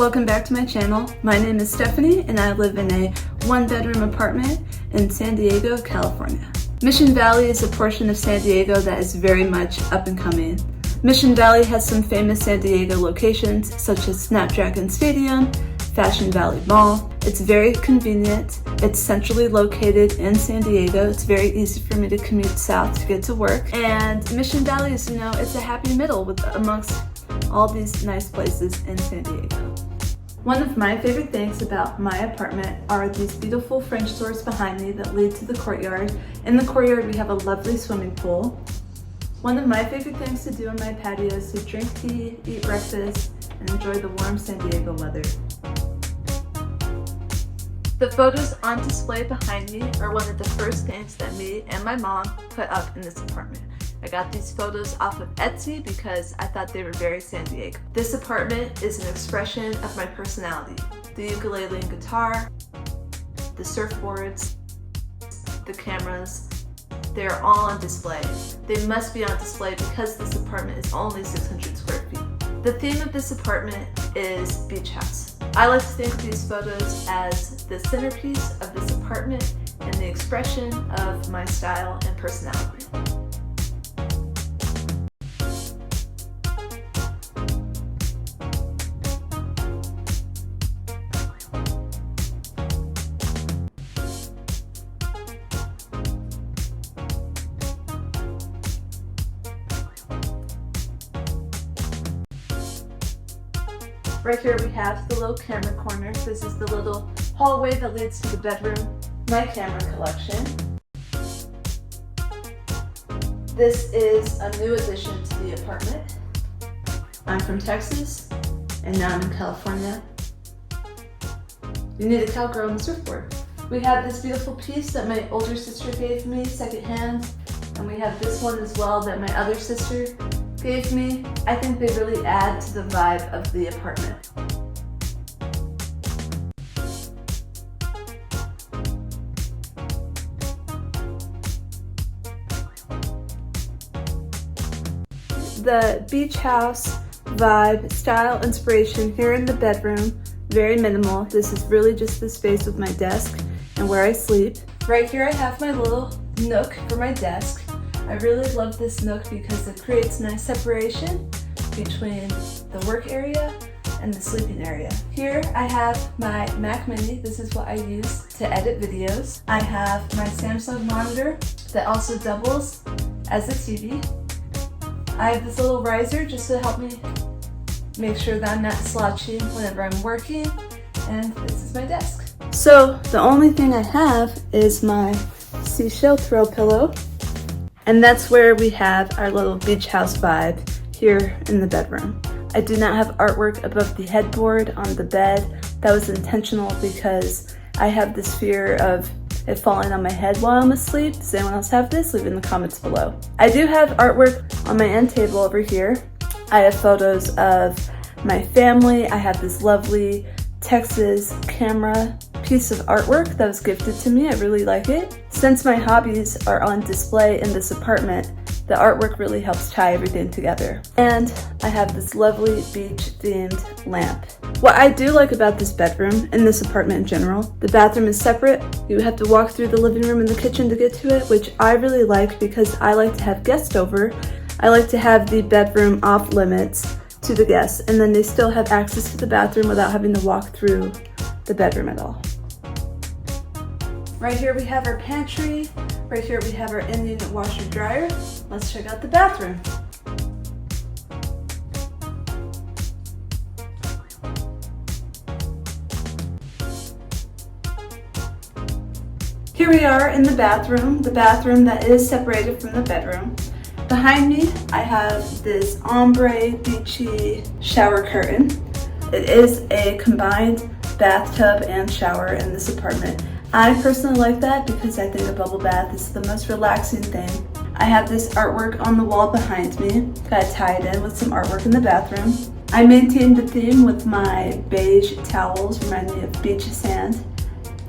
Welcome back to my channel. My name is Stephanie and I live in a one-bedroom apartment in San Diego, California. Mission Valley is a portion of San Diego that is very much up and coming. Mission Valley has some famous San Diego locations such as Snapdragon Stadium, Fashion Valley Mall. It's very convenient. It's centrally located in San Diego. It's very easy for me to commute south to get to work. And Mission Valley is, it's a happy middle amongst all these nice places in San Diego. One of my favorite things about my apartment are these beautiful French doors behind me that lead to the courtyard. In the courtyard, we have a lovely swimming pool. One of my favorite things to do on my patio is to drink tea, eat breakfast, and enjoy the warm San Diego weather. The photos on display behind me are one of the first things that me and my mom put up in this apartment. I got these photos off of Etsy because I thought they were very San Diego. This apartment is an expression of my personality. The ukulele and guitar, the surfboards, the cameras, they're all on display. They must be on display because this apartment is only 600 square feet. The theme of this apartment is beach house. I like to think of these photos as the centerpiece of this apartment and the expression of my style and personality. Right here we have the little camera corner. This is the little hallway that leads to the bedroom, my camera collection. This is a new addition to the apartment. I'm from Texas, and now I'm in California. You need a cowgirl on the surfboard. We have this beautiful piece that my older sister gave me secondhand, and we have this one as well that my other sister gave me. I think they really add to the vibe of the apartment. The beach house vibe, style, inspiration here in the bedroom, very minimal. This is really just the space with my desk and where I sleep. Right here I have my little nook for my desk. I really love this nook because it creates nice separation between the work area and the sleeping area. Here I have my Mac Mini. This is what I use to edit videos. I have my Samsung monitor that also doubles as a TV. I have this little riser just to help me make sure that I'm not slouchy whenever I'm working. And this is my desk. So the only thing I have is my seashell throw pillow. And that's where we have our little beach house vibe here in the bedroom. I do not have artwork above the headboard on the bed. That was intentional because I have this fear of it falling on my head while I'm asleep. Does anyone else have this? Leave in the comments below. I do have artwork on my end table over here. I have photos of my family. I have this lovely Texas camera piece of artwork that was gifted to me. I really like it. Since my hobbies are on display in this apartment, the artwork really helps tie everything together. And I have this lovely beach themed lamp. What I do like about this bedroom and this apartment in general, the bathroom is separate. You have to walk through the living room and the kitchen to get to it, which I really like because I like to have guests over. I like to have the bedroom off limits to the guests, and then they still have access to the bathroom without having to walk through the bedroom at all. Right here we have our pantry. Right here we have our in-unit washer dryer. Let's check out the bathroom. Here we are in the bathroom that is separated from the bedroom. Behind me, I have this ombre beachy shower curtain. It is a combined bathtub and shower in this apartment. I personally like that because I think a bubble bath is the most relaxing thing. I have this artwork on the wall behind me. Gotta tie it in with some artwork in the bathroom. I maintained the theme with my beige towels, remind me of beach sand.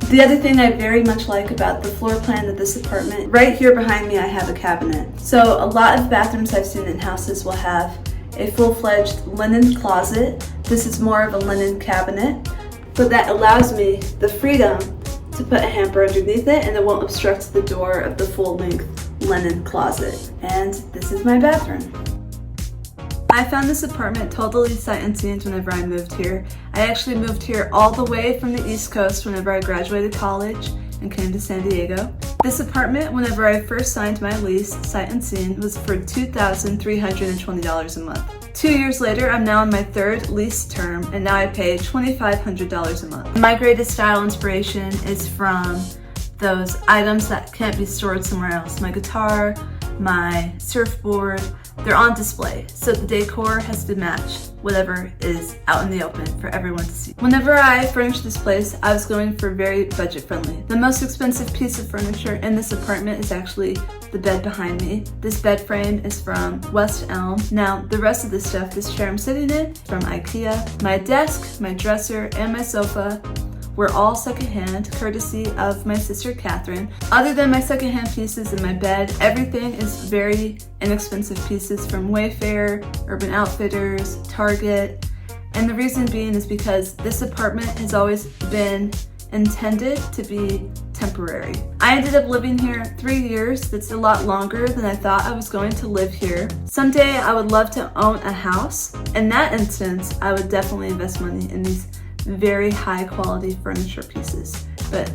The other thing I very much like about the floor plan of this apartment, right here behind me I have a cabinet. So a lot of bathrooms I've seen in houses will have a full-fledged linen closet This is more of a linen cabinet, but that allows me the freedom to put a hamper underneath it and it won't obstruct the door of the full-length linen closet. And this is my bathroom. I found this apartment totally sight unseen whenever I moved here. I actually moved here all the way from the East Coast whenever I graduated college and came to San Diego. This apartment, whenever I first signed my lease, sight unseen, was for $2,320 a month. 2 years later, I'm now in my third lease term, and now I pay $2,500 a month. My greatest style inspiration is from those items that can't be stored somewhere else. My guitar, my surfboard, they're on display, so the decor has to match whatever is out in the open for everyone to see. Whenever I furnished this place, I was going for very budget friendly. The most expensive piece of furniture in this apartment is actually the bed behind me. This bed frame is from West Elm. Now, the rest of the stuff, this chair I'm sitting in, from IKEA. My desk, my dresser, and my sofa were all secondhand, courtesy of my sister Catherine. Other than my secondhand pieces in my bed, everything is very inexpensive pieces from Wayfair, Urban Outfitters, Target. And the reason being is because this apartment has always been intended to be temporary. I ended up living here 3 years. That's a lot longer than I thought I was going to live here. Someday I would love to own a house. In that instance, I would definitely invest money in these very high quality furniture pieces. But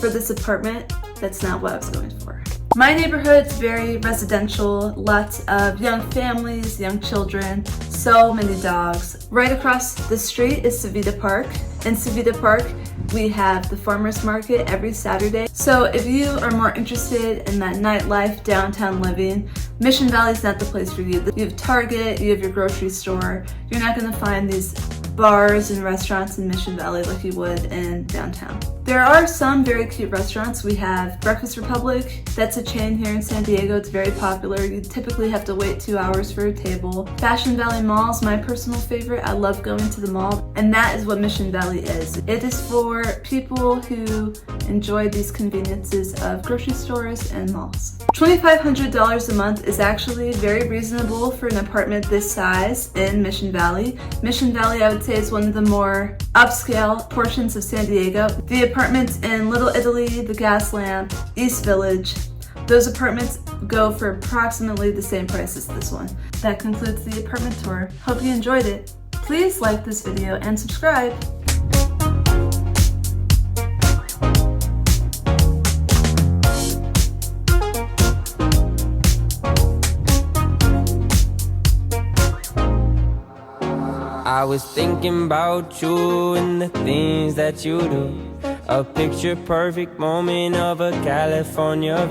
for this apartment, that's not what I was going for. My neighborhood's very residential, lots of young families, young children, so many dogs. Right across the street is Savita Park. In Savita Park, we have the farmers market every Saturday. So if you are more interested in that nightlife, downtown living, Mission Valley's not the place for you. You have Target, you have your grocery store. You're not gonna find these bars and restaurants in Mission Valley like you would in downtown. There are some very cute restaurants. We have Breakfast Republic. That's a chain here in San Diego. It's very popular. You typically have to wait 2 hours for a table. Fashion Valley Mall is my personal favorite. I love going to the mall, and that is what Mission Valley is. It is for people who enjoy these conveniences of grocery stores and malls. $2,500 a month is actually very reasonable for an apartment this size in Mission Valley. Mission Valley, I would say, is one of the more upscale portions of San Diego. The apartments in Little Italy, the Gas Lamp, East Village, those apartments go for approximately the same price as this one. That concludes the apartment tour. Hope you enjoyed it. Please like this video and subscribe. I was thinking about you and the things that you do. A picture perfect moment of a California